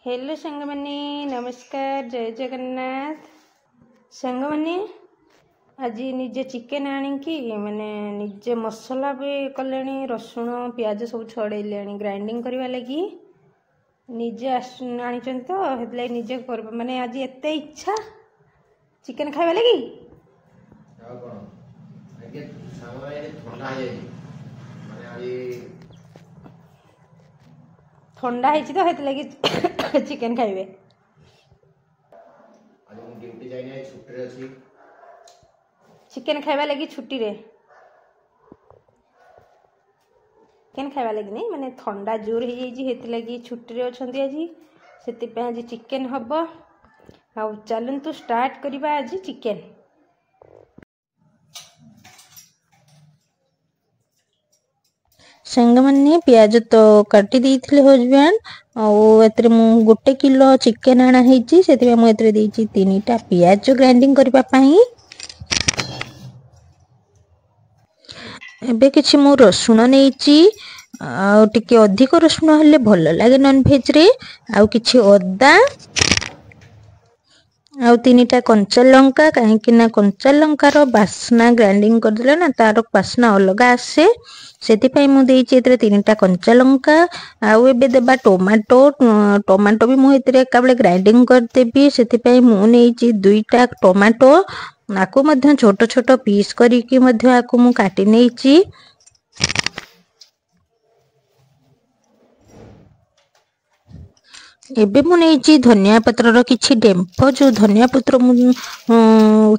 Hello सांगमाने नमस्कार जय जगन्नाथ सांगमाने आज निजे चिकेन आनिकी माने निजे मसला भी कले रसुण प्याज सब छड़े ग्राइंडिंग करवा लगी निजे आनी तो हेतले निजे कर माने आज एते इच्छा चिकेन खाइबा लगी ठंडा है तो हेत लगी चिकेन खाइबे आज मु ड्यूटी जाई नै छुट्टी रे अछि चिकेन खाइबा लगी छुट्टी रे चिकेन खाइबा लगी नहीं माने ठंडा जोर हो जाई जी हेत लगी छुट्टी रे अछंती आज सेति पे आज चिकेन हबो आ चलन तो स्टार्ट करबा आज चिकेन संग माने प्याज तो काटी देइथिले हस्बैंड आउ मु 1 किलो चिकेन आना हेची सेति मु एतरे देइची 3टा प्याज ग्राइंडिंग करबा पई एबे किछि मु रसुण नेइची आ टिके अधिक रसुण हले भल लागे नॉन वेज रे आउ किछि अदा आउ 3टा कंचा लंका काहे कि ना कंचा लंकार बासना ग्राइंडिंग कर देले ना तार बासना अलग आसे सेति पई मु देइची एतरे 3टा कंचा लंका आउ एबे देबा टोमाटो टोमाटो भी मु एतरे एकाबले ग्राइंडिंग कर देबी सेति पई मु नेइची 2टा टोमाटो आकु मध्य छोट छोट पीस करी कि मध्य आकु मु काटी नेइची एबे मु नेइची धनिया पत्र रो किछि डेम्फो जो धनिया पत्र मु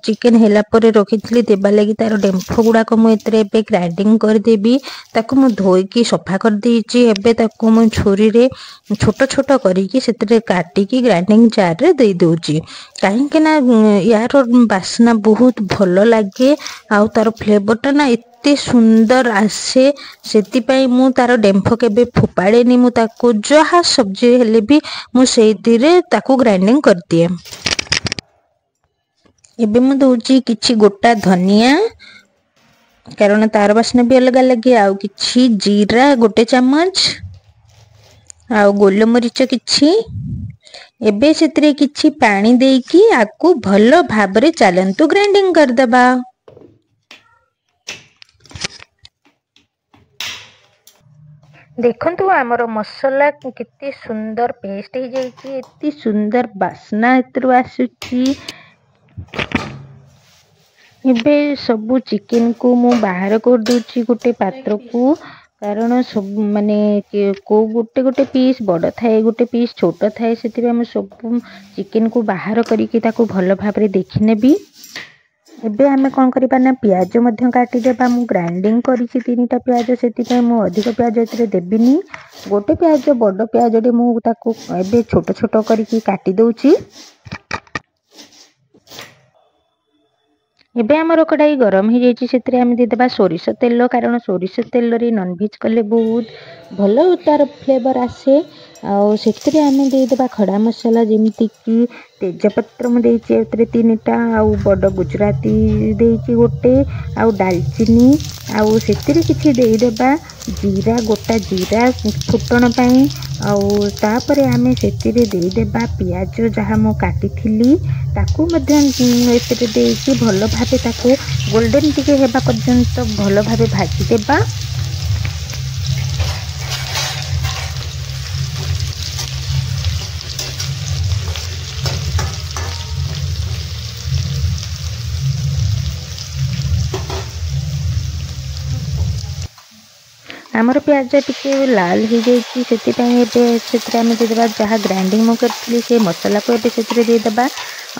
चिकेन हेला परे रखिथली देबा लागि तार डेम्फो गुडा को मु एतरे एबे ग्राइंडिंग कर देबी ताकु मु धोई की सफा कर देइची एबे ताकु मु छुरी रे छोट छोट करी कि सेतरे काटी की ग्राइंडिंग जार रे दे दोची काहे कि ना यार बासना बहुत भलो लागे आउ तार फ्लेवर ता ना एते सुंदर आसे सेति पई मु तार डेम्फो केबे फोपाड़ेनी मु ताकु जहा सब्जी हेले भी मु सेति रे ताकु ग्राइंडिंग कर दिए एबे मु दोची किछि गोटा धनिया कारण तार बासना भी अलग लगे आउ किछि जीरा गोटे चम्मच आउ गोलमरीच किछि एबे सेतरे किछि पानी देकी आकु भलो भाबरे चालंतु ग्राइंडिंग कर दबा देखंतु आमर मसला कितनी सुंदर पेस्ट हो जाइए इतनी सुंदर बासना एतरु आसुची एबे सबु चिकेन को मु बाहर कर दूची गोटे पात्र को कारण सब माने को गोटे गोटे पीस बड़ थाए गोटे पीस छोट थाए सेति हम सब चिकेन को बाहर करिकि ताको भलो भाबरे देखि नेबी एबे हमें कौन करिबा ना प्याज मध्य काटी देबा मु ग्राइंडिंग करिछि 3टा प्याज सेति पय मु अधिक प्याज एतरे देबिनी गोटे प्याज बड़ प्याज रे मु ताको एबे छोट छोट करिकि काटी दोछि एबे हमर कढ़ाई गरम हो जाइछि सेतरे हम दे देबा सोरिष तेल कारण सोरिष तेल रे नॉन वेज कले बहुत भलो तार फ्लेवर आसे आ सेतरे हम दे देबा खड़ा मसाला जेमिति कि तेजपत्र मु देइछि एतरे 3टा आउ बड़ गुजराती देइछि गोटे आउ दालचीनी आउ सेतरे किछि देइ देबा जीरा गोटा जीरा फुटण पई आउ तापरे हमें सेतरे देइ देबा प्याज जहा मु काटी थिली ताकू मध्य एतरे देइछि भलो भाबे ताकू गोल्डन टिके हेबा पर्यंत भलो भाबे भाजी देबा आमर प्याज टिके लाल हो जाइछि सेति पई एबे सेतरे हम दे देबा जहा ग्राइंडिंग मु करथली से मसाला को एबे सेतरे दे देबा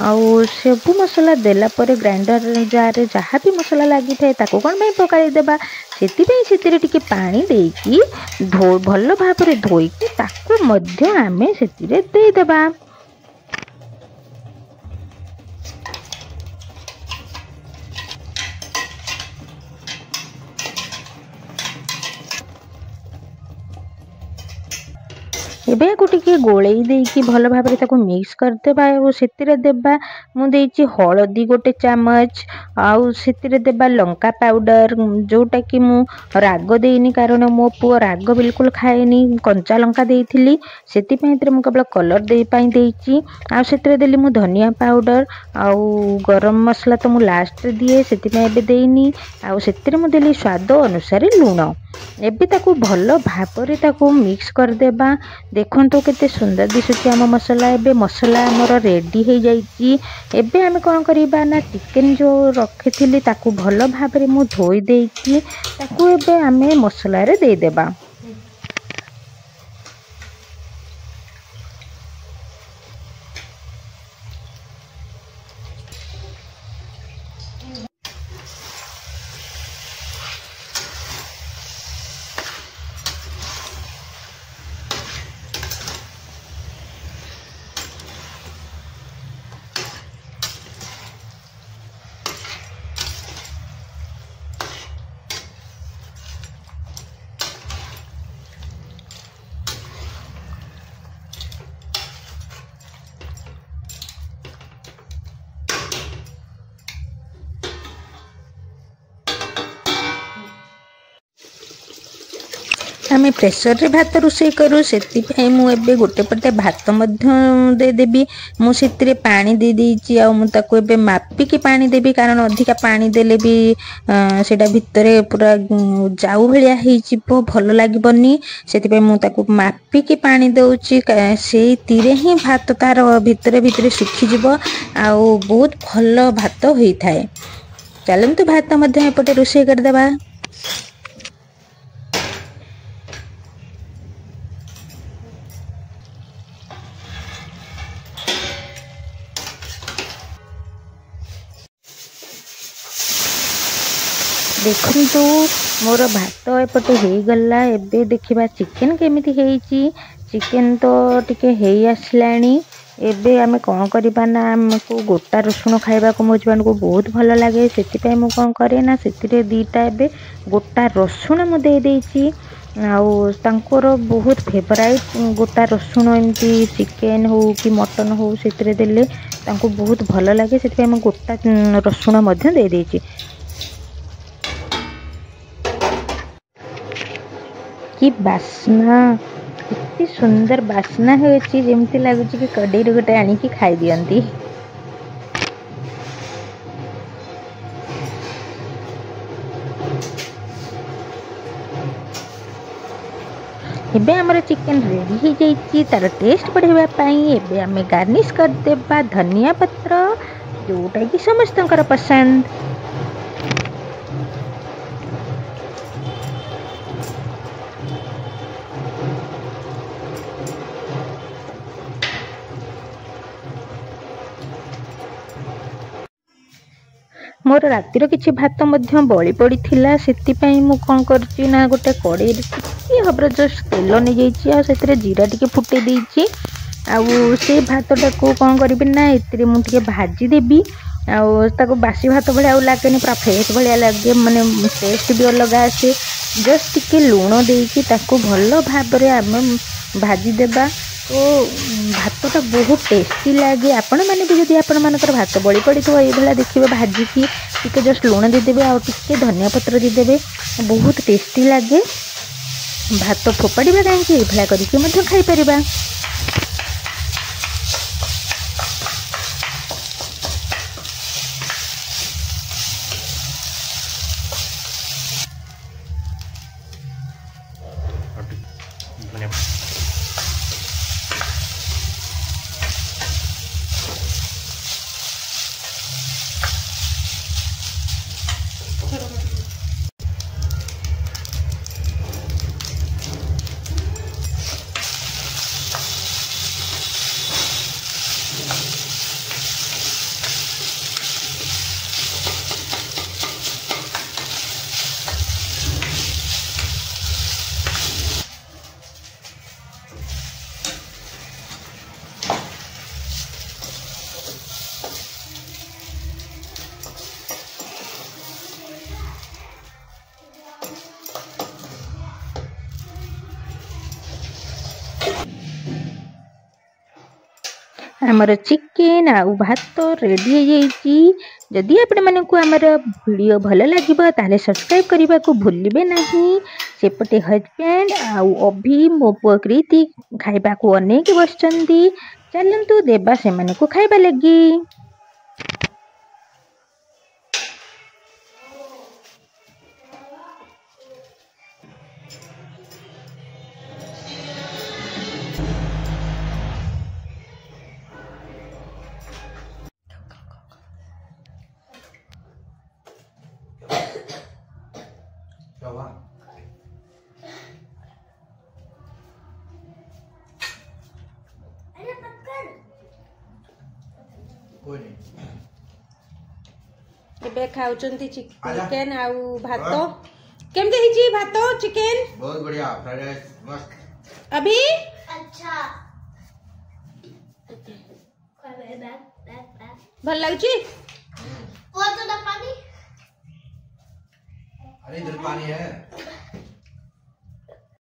आउ सबु मसाला देला परे ग्राइंडर जार रे जहा भी मसाला लागि थाए ताको कोन पई पकाई देबा सेति पई सेतरे टिके पानी देकी भलो भाबरे धोई की ताको मध्य हमें सेति रे दे देबा एबे को टिके गोलेई देकी भल भाव मिक्स करदेबा और से देबा मु देइछि हळदी गोटे चामच आउ से देबा लंका पाउडर जोटा कि मु राग देनी कारण मो पुओ राग बिल्कुल खाएनी कंचा लंका देइथिली सेति पई मु केवल कलर दे पाई देइछि आ से देली मु धनिया पाउडर आउ गरम मसला तो मु लास्ट रे दिए सेति पई एबे देइनी आउ सेति मु देली स्वाद अनुसार लूण एबे ताकू भल भाबरे ताकू मिक्स करदेबा देखंतु केते सुंदर दिसुची आम मसला एबे मसला हमर रेडी हो जाइछि एबे आमे कोन करिबा ना चिकन जो रखिथिली ताकू भल भाबरे मु धोई देइछि ताकू एबे आमे मसला रे दे देबा आमे प्रेसर रे भात रोषे करू से मु एबे गोटे पटे भात मध्य दे देबी मु सेतिरे पानी दे देइछि आ मु ताको एबे मापी की पानी देबी कारण अधिका पानी देले भी सेटा भितरे पूरा जाऊ भलिया हेइ जिवो भलो लागिबनी सेति पे मु ताको मापी की पानी देउछि से तीरे ही भात तार भितरे भितरे सुखी जिवो आ बहुत भलो भात होई थाए चलंतु भात मध्य एपटे रोषे कर देबा देखंतु मोर भात एपटे हो गला एबे देखिबा चिकन केमिति हेइची चिकन तो टिके हेइ आसलानी एबे आमे कोन करबा ना हमको गोटा रसुण खाइबा को मो जीवन को बहुत भलो लागे सेति पय मु कोन करे ना सेतिरे दीटा एबे गोटा रसुण मु दे देइची आउ तांकोर बहुत फेवराइट गोटा रसुण एमती चिकन हो कि मटन हो सेतिरे देले तांको बहुत भलो लागे सेति पय मु गोटा रसुण मध्य दे देइची कि बास्ना इतनी सुंदर बास्ना होची जेमती लागुची कि कड़े गोटे आनी की खाई दियंती एबे हमर चिकन रेडी हो जाइछि तार टेस्ट बढ़ावा पई एबे हमें गार्निश कर देबा धनिया पत्र जोटा कि समस्तंकर पसंद मोर रातिर किछि भात मध्य बळी पड़ी थिला सेति पई मु कोन करछि ना गोटे कड़ाई रे टिके हबर जस्ट तेल नै जाइछि आ सेतरे जीरा टिके फुटे देइछि आ से भातटा को कोन करबि ना एतरे मु टिके भाजी देबी आ ताको बासी भात भले आ लागेनी पूरा फ्रेश भले लागे माने टेस्ट भी अलग आसे जस्ट टिके लूण देइछि ताको भलो भाबरे आमे भाजी देबा तो भातटा बहुत टेस्टी लगे आपण मैंने भी जब आपण मानकर भात बड़ी पड़ी तो ये भाला देखिए भाजी की टिके जस्ट लूण देदेवे आ टिके धनिया पत्र देदेवे बहुत टेस्टी लगे भात फोपाड़ा कहीं ये करके खाई परिबा। आमर चिकेन आउ भात रेडी हो जाइए। जदि आपण मानक आमर वीडियो भल लगे ताले सब्सक्राइब करने को भूलिए नहीं। सेपटे हजबैंड आउ अभी मो पुआ कृति खाइबा को अनेक बसचंदी। चलतु देबा से मानक खाइबा लगी। कोई नहीं एबे खाउचंती चिकेन आउ भात केमते हिची भात चिकेन बहुत बढ़िया फ्राइड राइस मस्त अभी अच्छा बैक भल लागुची वो तो पानी अरे इधर पानी है।